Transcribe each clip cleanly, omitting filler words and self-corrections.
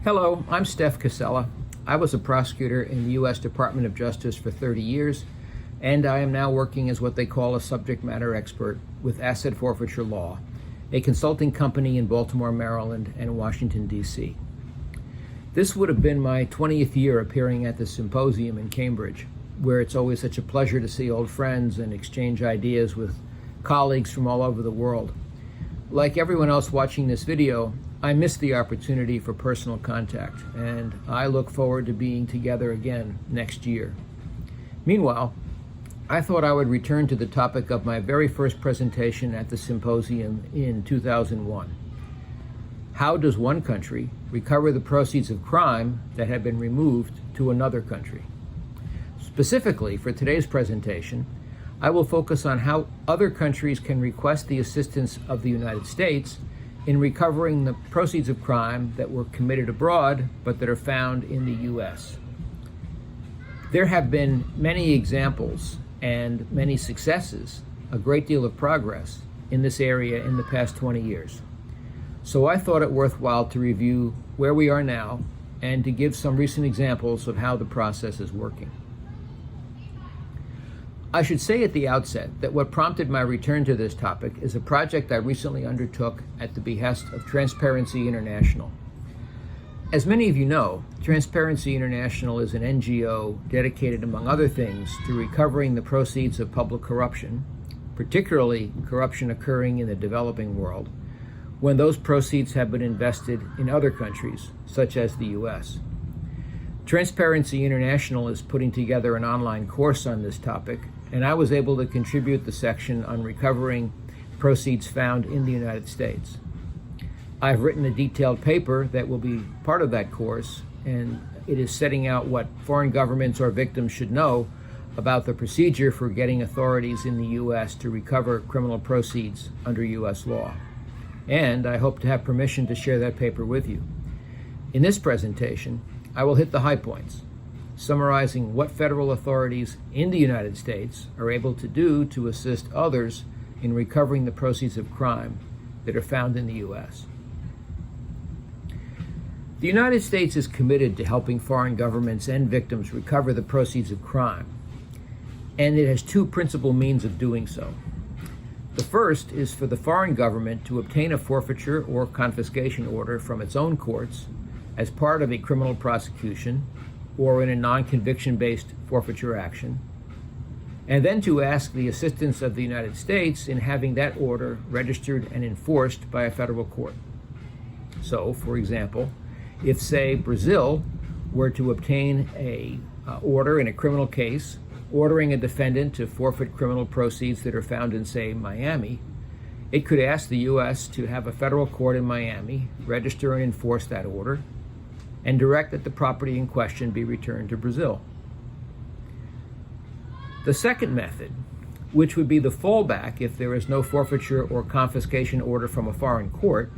Hello, I'm Stef Cassella. I was a prosecutor in the U.S. Department of Justice for 30 years, and I am now working as what they call a subject matter expert with Asset Forfeiture Law, a consulting company in Baltimore, Maryland, and Washington, D.C. This would have been my 20th year appearing at the symposium in Cambridge, where it's always such a pleasure to see old friends and exchange ideas with colleagues from all over the world. Like everyone else watching this video, I missed the opportunity for personal contact, and I look forward to being together again next year. Meanwhile, I thought I would return to the topic of my very first presentation at the symposium in 2001. How does one country recover the proceeds of crime that have been removed to another country? Specifically, for today's presentation, I will focus on how other countries can request the assistance of the United States in recovering the proceeds of crime that were committed abroad but that are found in the U.S. There have been many examples and many successes, a great deal of progress in this area in the past 20 years. So I thought it worthwhile to review where we are now and to give some recent examples of how the process is working. I should say at the outset that what prompted my return to this topic is a project I recently undertook at the behest of Transparency International. As many of you know, Transparency International is an NGO dedicated, among other things, to recovering the proceeds of public corruption, particularly corruption occurring in the developing world, when those proceeds have been invested in other countries, such as the U.S. Transparency International is putting together an online course on this topic, and I was able to contribute the section on recovering proceeds found in the United States. I've written a detailed paper that will be part of that course, and it is setting out what foreign governments or victims should know about the procedure for getting authorities in the U.S. to recover criminal proceeds under U.S. law. And I hope to have permission to share that paper with you. In this presentation, I will hit the high points, summarizing what federal authorities in the United States are able to do to assist others in recovering the proceeds of crime that are found in the U.S. The United States is committed to helping foreign governments and victims recover the proceeds of crime, and it has two principal means of doing so. The first is for the foreign government to obtain a forfeiture or confiscation order from its own courts as part of a criminal prosecution or in a non-conviction-based forfeiture action, and then to ask the assistance of the United States in having that order registered and enforced by a federal court. So, for example, if, say, Brazil were to obtain an order in a criminal case ordering a defendant to forfeit criminal proceeds that are found in, say, Miami, it could ask the U.S. to have a federal court in Miami register and enforce that order, and direct that the property in question be returned to Brazil. The second method, which would be the fallback if there is no forfeiture or confiscation order from a foreign court,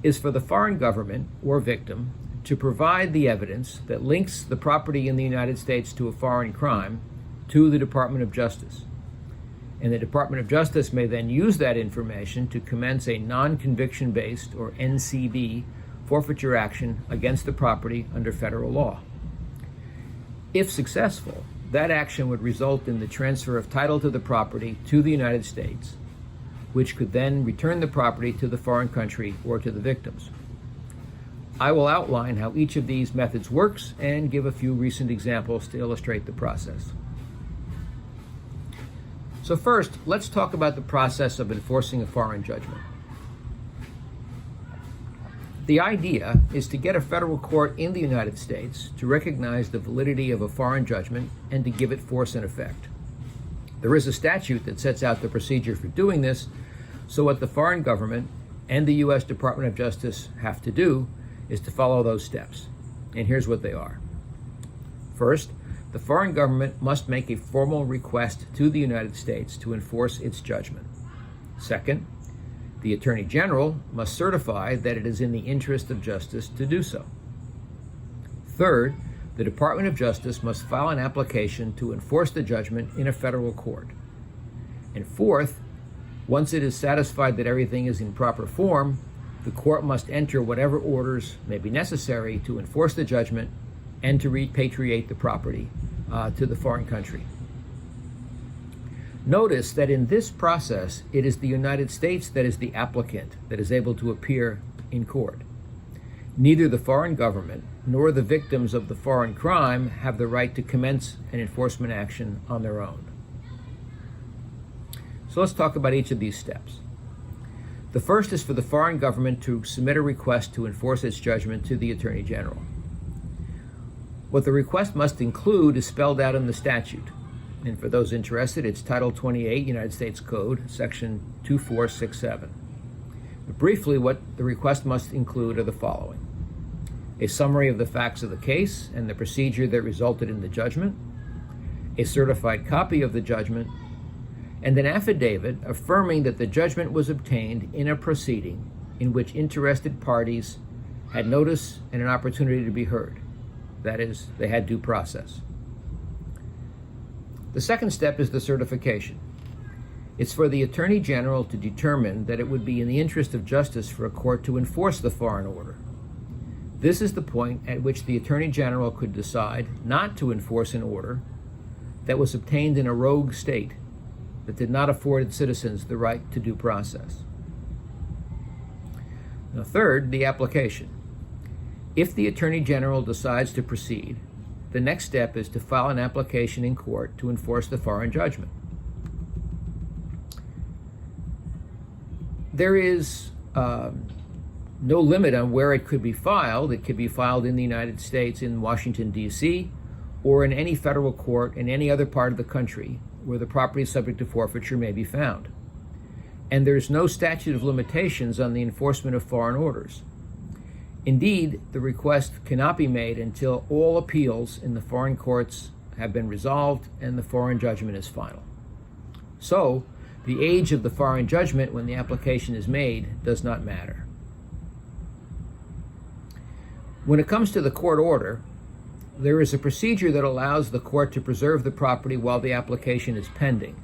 is for the foreign government or victim to provide the evidence that links the property in the United States to a foreign crime to the Department of Justice. And the Department of Justice may then use that information to commence a non-conviction-based, or NCB, forfeiture action against the property under federal law. If successful, that action would result in the transfer of title to the property to the United States, which could then return the property to the foreign country or to the victims. I will outline how each of these methods works and give a few recent examples to illustrate the process. So first, let's talk about the process of enforcing a foreign judgment. The idea is to get a federal court in the United States to recognize the validity of a foreign judgment and to give it force and effect. There is a statute that sets out the procedure for doing this, so what the foreign government and the U.S. Department of Justice have to do is to follow those steps. And here's what they are. First, the foreign government must make a formal request to the United States to enforce its judgment. Second, the Attorney General must certify that it is in the interest of justice to do so. Third, the Department of Justice must file an application to enforce the judgment in a federal court. And fourth, once it is satisfied that everything is in proper form, The court must enter whatever orders may be necessary to enforce the judgment and to repatriate the property to the foreign country. Notice that in this process, it is the United States that is the applicant that is able to appear in court. Neither the foreign government nor the victims of the foreign crime have the right to commence an enforcement action on their own. So let's talk about each of these steps. The first is for the foreign government to submit a request to enforce its judgment to the Attorney General. What the request must include is spelled out in the statute. And for those interested, it's Title 28, United States Code, Section 2467. But briefly, what the request must include are the following: a summary of the facts of the case and the procedure that resulted in the judgment, a certified copy of the judgment, and an affidavit affirming that the judgment was obtained in a proceeding in which interested parties had notice and an opportunity to be heard. That is, they had due process. The second step is the certification. It's for the Attorney General to determine that it would be in the interest of justice for a court to enforce the foreign order. This is the point at which the Attorney General could decide not to enforce an order that was obtained in a rogue state that did not afford its citizens the right to due process. Now, third, the application. If the Attorney General decides to proceed, the next step is to file an application in court to enforce the foreign judgment. There is no limit on where it could be filed. It could be filed in the United States, in Washington, D.C., or in any federal court in any other part of the country where the property subject to forfeiture may be found. And there's no statute of limitations on the enforcement of foreign orders. Indeed, the request cannot be made until all appeals in the foreign courts have been resolved and the foreign judgment is final. So, the age of the foreign judgment when the application is made does not matter. When it comes to the court order, there is a procedure that allows the court to preserve the property while the application is pending.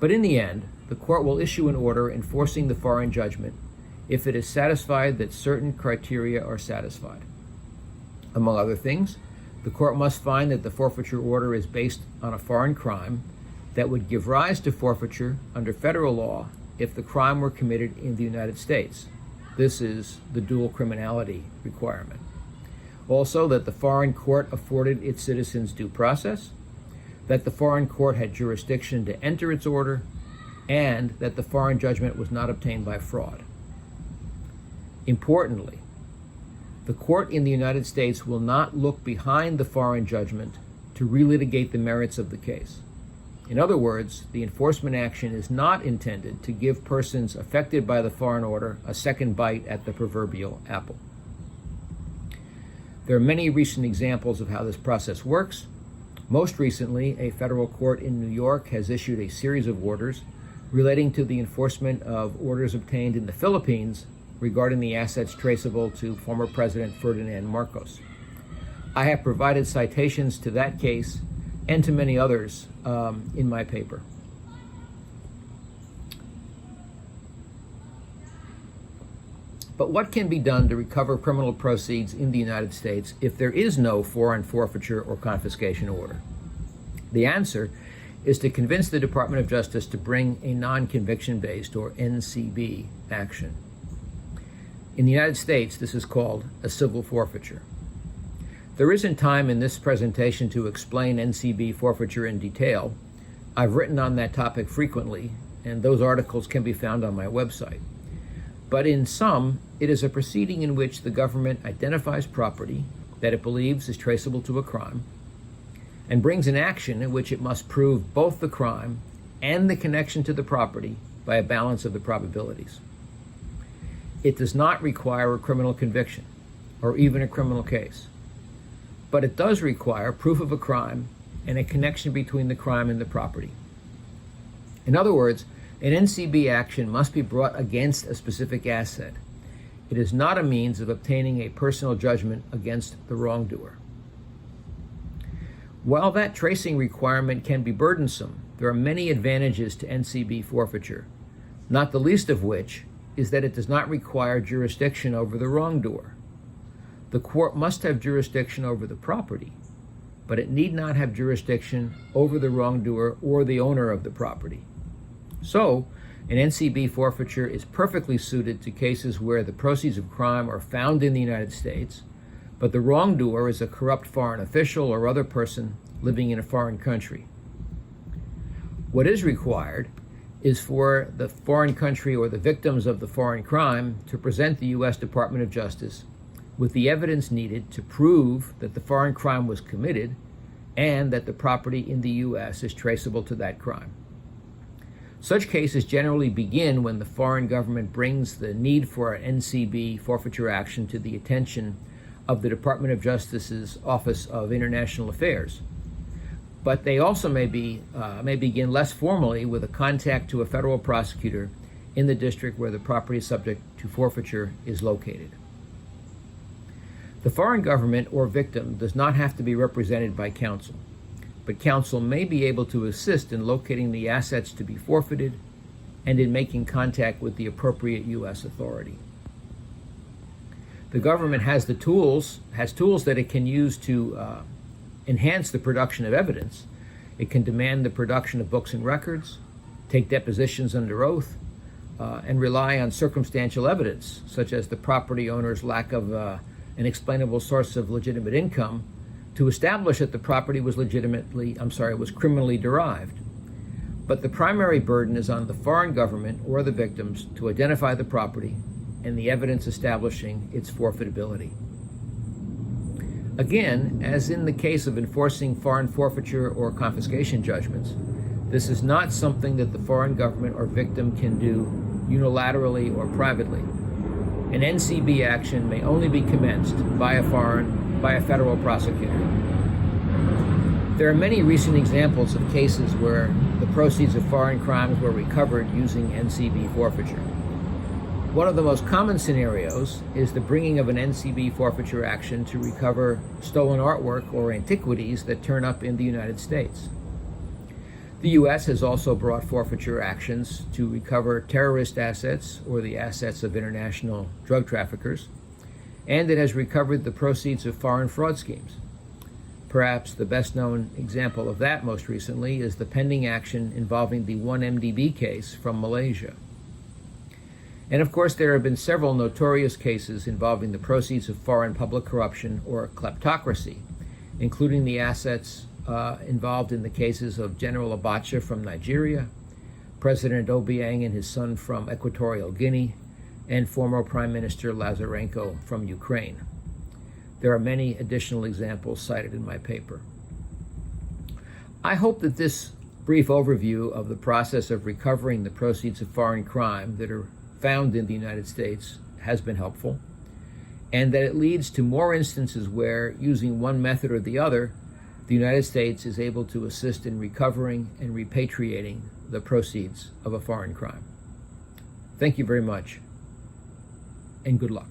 But in the end, the court will issue an order enforcing the foreign judgment if it is satisfied that certain criteria are satisfied. Among other things, the court must find that the forfeiture order is based on a foreign crime that would give rise to forfeiture under federal law if the crime were committed in the United States. This is the dual criminality requirement. Also, that the foreign court afforded its citizens due process, that the foreign court had jurisdiction to enter its order, and that the foreign judgment was not obtained by fraud. Importantly, the court in the United States will not look behind the foreign judgment to relitigate the merits of the case. In other words, the enforcement action is not intended to give persons affected by the foreign order a second bite at the proverbial apple. There are many recent examples of how this process works. Most recently, a federal court in New York has issued a series of orders relating to the enforcement of orders obtained in the Philippines regarding the assets traceable to former President Ferdinand Marcos. I have provided citations to that case and to many others in my paper. But what can be done to recover criminal proceeds in the United States if there is no foreign forfeiture or confiscation order? The answer is to convince the Department of Justice to bring a non-conviction-based, or NCB, action. In the United States, this is called a civil forfeiture. There isn't time in this presentation to explain NCB forfeiture in detail. I've written on that topic frequently, and those articles can be found on my website. But in sum, it is a proceeding in which the government identifies property that it believes is traceable to a crime and brings an action in which it must prove both the crime and the connection to the property by a balance of the probabilities. It does not require a criminal conviction or even a criminal case, but it does require proof of a crime and a connection between the crime and the property. In other words, an NCB action must be brought against a specific asset. It is not a means of obtaining a personal judgment against the wrongdoer. While that tracing requirement can be burdensome, there are many advantages to NCB forfeiture, not the least of which is that it does not require jurisdiction over the wrongdoer. The court must have jurisdiction over the property, but it need not have jurisdiction over the wrongdoer or the owner of the property. So, an NCB forfeiture is perfectly suited to cases where the proceeds of crime are found in the United States, but the wrongdoer is a corrupt foreign official or other person living in a foreign country. What is required is for the foreign country or the victims of the foreign crime to present the U.S. Department of Justice with the evidence needed to prove that the foreign crime was committed and that the property in the U.S. is traceable to that crime. Such cases generally begin when the foreign government brings the need for an NCB forfeiture action to the attention of the Department of Justice's Office of International Affairs. But they also may begin less formally with a contact to a federal prosecutor in the district where the property subject to forfeiture is located. The foreign government or victim does not have to be represented by counsel, but counsel may be able to assist in locating the assets to be forfeited and in making contact with the appropriate U.S. authority. The government has tools that it can use to enhance the production of evidence. It can demand the production of books and records, take depositions under oath, and rely on circumstantial evidence, such as the property owner's lack of an explainable source of legitimate income, to establish that the property was criminally derived. But the primary burden is on the foreign government or the victims to identify the property and the evidence establishing its forfeitability. Again, as in the case of enforcing foreign forfeiture or confiscation judgments, this is not something that the foreign government or victim can do unilaterally or privately. An NCB action may only be commenced by a federal prosecutor. There are many recent examples of cases where the proceeds of foreign crimes were recovered using NCB forfeiture. One of the most common scenarios is the bringing of an NCB forfeiture action to recover stolen artwork or antiquities that turn up in the United States. The U.S. has also brought forfeiture actions to recover terrorist assets or the assets of international drug traffickers, and it has recovered the proceeds of foreign fraud schemes. Perhaps the best known example of that most recently is the pending action involving the 1MDB case from Malaysia. And of course, there have been several notorious cases involving the proceeds of foreign public corruption or kleptocracy, including the assets involved in the cases of General Abacha from Nigeria, President Obiang and his son from Equatorial Guinea, and former Prime Minister Lazarenko from Ukraine. There are many additional examples cited in my paper. I hope that this brief overview of the process of recovering the proceeds of foreign crime that are found in the United States has been helpful, and that it leads to more instances where, using one method or the other, the United States is able to assist in recovering and repatriating the proceeds of a foreign crime. Thank you very much, and good luck.